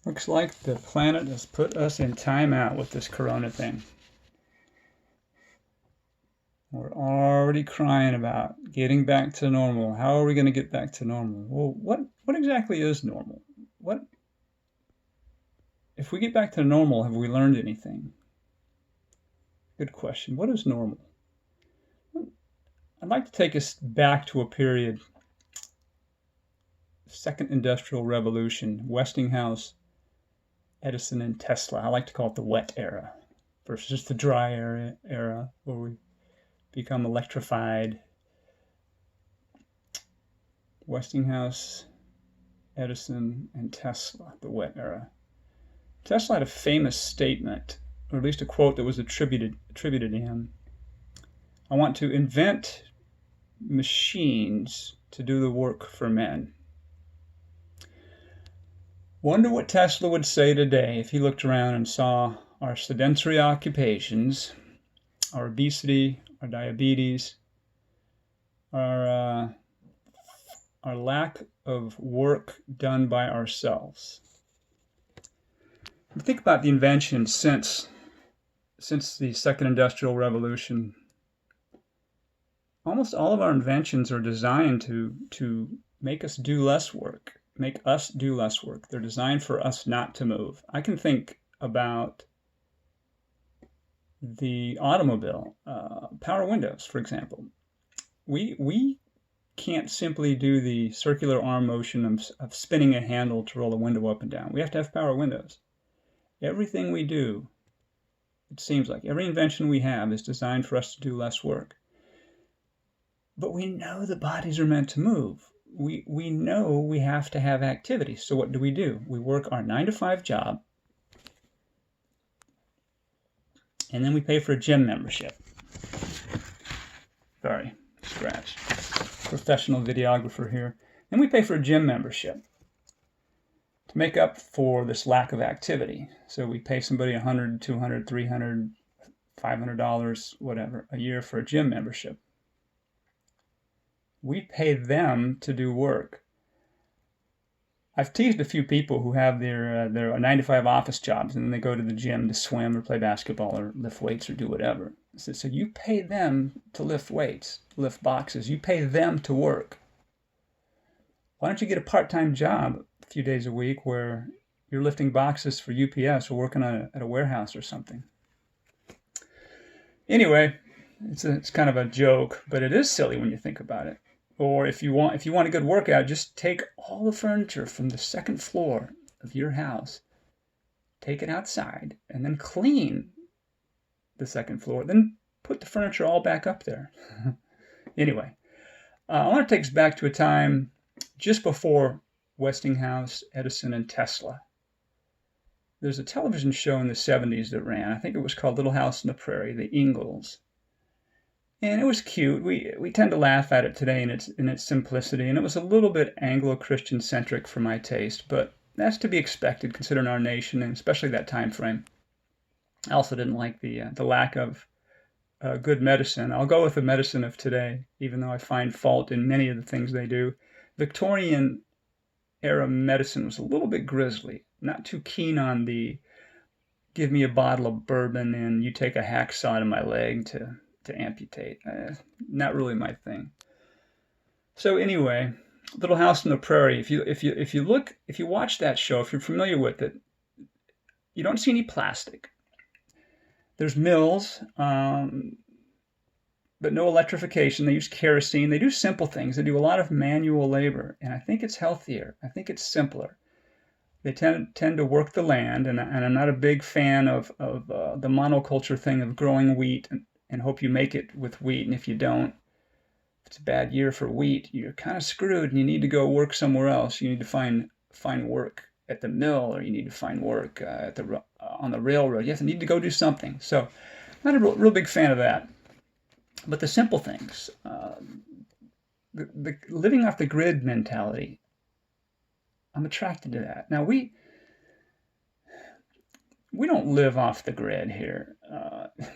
Looks like the planet has put us in timeout with this corona thing. We're already crying about getting back to normal. How are we going to get back to normal? Well, what exactly is normal? What if we get back to normal, have we learned anything? Good question. What is normal? I'd like to take us back to a period, Second Industrial Revolution, Westinghouse, Edison, and Tesla. I like to call it the wet era versus the dry era where we become electrified. Westinghouse, Edison, and Tesla, the wet era. Tesla had a famous statement, or at least a quote that was attributed to him. I want to invent machines to do the work for men. Wonder what Tesla would say today if he looked around and saw our sedentary occupations, our obesity, our diabetes, our lack of work done by ourselves. Think about the inventions since the Second Industrial Revolution. Almost all of our inventions are designed to make us do less work. They're designed for us not to move. I can think about the automobile, power windows, for example. We can't simply do the circular arm motion of spinning a handle to roll a window up and down. We have to have power windows. Everything we do, it seems like, every invention we have is designed for us to do less work. But we know the bodies are meant to move. We know we have to have activity. So what do? We work our 9-to-5 job, and then we pay for a gym membership. Sorry, scratch. Professional videographer here. And we pay for a gym membership to make up for this lack of activity. So we pay somebody $100, $200, $300, $500, whatever, a year for a gym membership. We pay them to do work. I've teased a few people who have their 9-to-5 office jobs and then they go to the gym to swim or play basketball or lift weights or do whatever. So you pay them to lift weights, lift boxes. You pay them to work. Why don't you get a part-time job a few days a week where you're lifting boxes for UPS or working at a warehouse or something? Anyway, it's kind of a joke, but it is silly when you think about it. Or if you want a good workout, just take all the furniture from the second floor of your house, take it outside, and then clean the second floor. Then put the furniture all back up there. Anyway, I want to take us back to a time just before Westinghouse, Edison, and Tesla. There's a television show in the 70s that ran. I think it was called Little House on the Prairie, the Ingalls. And it was cute. We tend to laugh at it today in its simplicity, and it was a little bit Anglo-Christian centric for my taste, but that's to be expected considering our nation and especially that time frame. I also didn't like the lack of good medicine. I'll go with the medicine of today, even though I find fault in many of the things they do. Victorian era medicine was a little bit grisly. Not too keen on the give me a bottle of bourbon and you take a hacksaw to my leg to amputate. Not really my thing. So anyway, Little House on the Prairie. If you watch that show, if you're familiar with it, you don't see any plastic. There's mills, but no electrification. They use kerosene. They do simple things. They do a lot of manual labor, and I think it's healthier. I think it's simpler. They tend to work the land, and I'm not a big fan of the monoculture thing of growing wheat and hope you make it with wheat. And if you don't, if it's a bad year for wheat, you're kind of screwed and you need to go work somewhere else. You need to find work at the mill, or you need to find work on the railroad. You need to go do something. So I'm not a real big fan of that. But the simple things, the living off the grid mentality, I'm attracted to that. Now, we don't live off the grid here.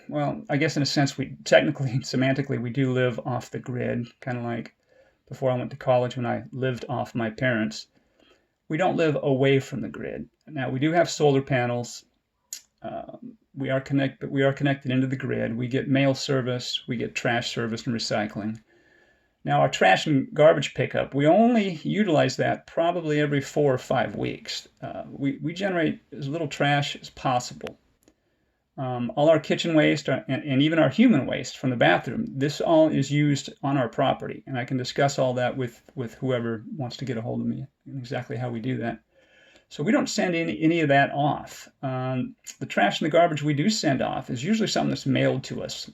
Well, I guess in a sense, semantically, we do live off the grid, kind of like before I went to college when I lived off my parents. we don't live away from the grid. Now, we do have solar panels. We are connected into the grid. We get mail service, we get trash service and recycling. Now, our trash and garbage pickup, we only utilize that probably every 4 or 5 weeks. We generate as little trash as possible. All our kitchen waste and even our human waste from the bathroom, this all is used on our property. And I can discuss all that with whoever wants to get a hold of me and exactly how we do that. So we don't send any of that off. The trash and the garbage we do send off is usually something that's mailed to us.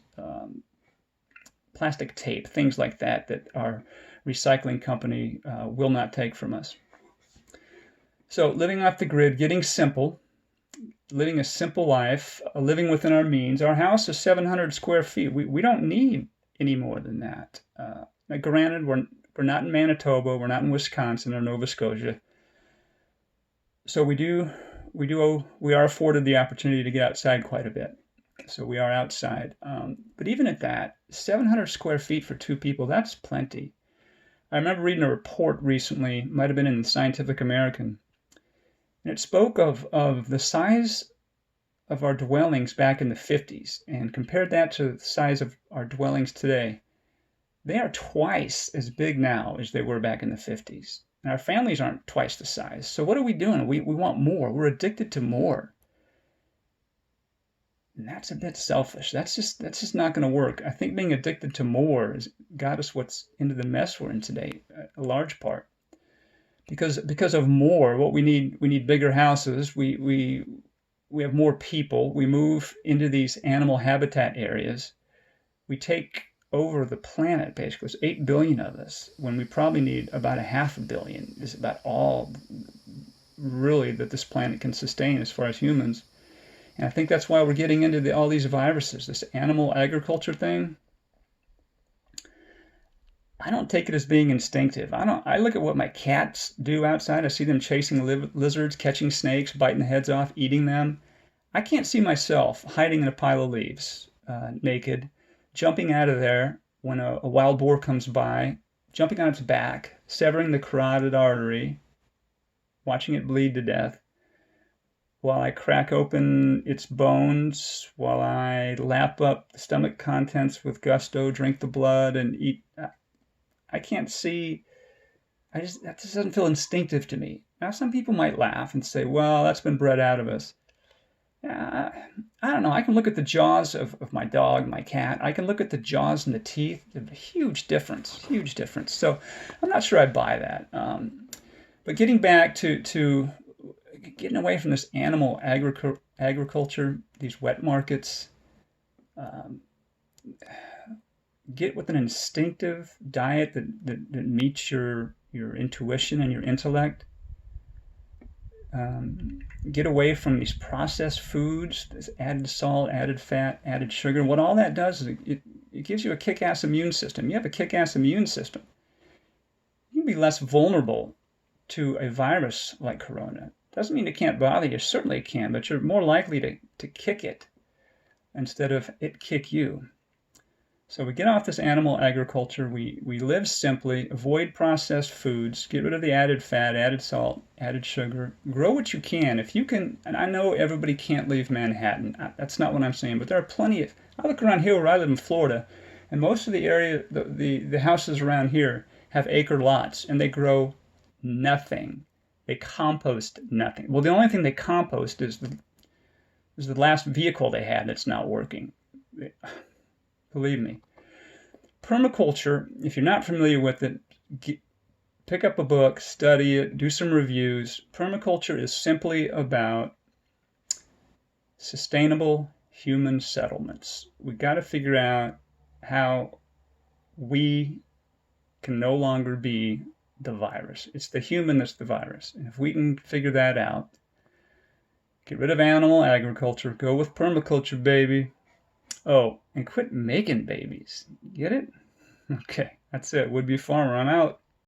Plastic tape, things like that, that our recycling company will not take from us. So living off the grid, getting simple, living a simple life, living within our means. Our house is 700 square feet. We don't need any more than that. Granted, we're not in Manitoba, we're not in Wisconsin or Nova Scotia. So we are afforded the opportunity to get outside quite a bit. So we are outside. But even at that, 700 square feet for 2 people, that's plenty. I remember reading a report recently, might have been in the Scientific American, and it spoke of the size of our dwellings back in the 50s and compared that to the size of our dwellings today. They are twice as big now as they were back in the 50s. And our families aren't twice the size. So what are we doing? We want more. We're addicted to more. And that's a bit selfish. That's just not going to work. I think being addicted to more has got us what's into the mess we're in today, a large part. Because of more, what we need bigger houses. We have more people. We move into these animal habitat areas. We take over the planet, basically. There's 8 billion of us, when we probably need about 500 million, is about all really that this planet can sustain as far as humans. And I think that's why we're getting into all these viruses, this animal agriculture thing. I don't take it as being instinctive. I look at what my cats do outside. I see them chasing lizards, catching snakes, biting the heads off, eating them. I can't see myself hiding in a pile of leaves, naked, jumping out of there when a wild boar comes by, jumping on its back, severing the carotid artery, watching it bleed to death, while I crack open its bones, while I lap up the stomach contents with gusto, drink the blood, and eat. I can't see. That just doesn't feel instinctive to me. Now, some people might laugh and say, well, that's been bred out of us. I don't know. I can look at the jaws of my dog, my cat. I can look at the jaws and the teeth. There's a huge difference, huge difference. So I'm not sure I buy that. But getting back to getting away from this animal agriculture, these wet markets, get with an instinctive diet that meets your intuition and your intellect. Get away from these processed foods, this added salt, added fat, added sugar. What all that does is it gives you a kick-ass immune system. You have a kick-ass immune system. You can be less vulnerable to a virus like corona. Doesn't mean it can't bother you. Certainly it can, but you're more likely to kick it instead of it kick you. So we get off this animal agriculture. We live simply, avoid processed foods, get rid of the added fat, added salt, added sugar. Grow what you can. If you can, and I know everybody can't leave Manhattan. That's not what I'm saying, but there are plenty of, I look around here where I live in Florida, and most of the area, the houses around here have acre lots, and they grow nothing. They compost nothing. Well, the only thing they compost is the last vehicle they had that's not working. Believe me. Permaculture, if you're not familiar with it, pick up a book, study it, do some reviews. Permaculture is simply about sustainable human settlements. We've got to figure out how we can no longer be the virus. It's the human that's the virus. And if we can figure that out, get rid of animal agriculture, go with permaculture, baby. Oh, and quit making babies. Get it? Okay, that's it. Would-be farmer. I'm out.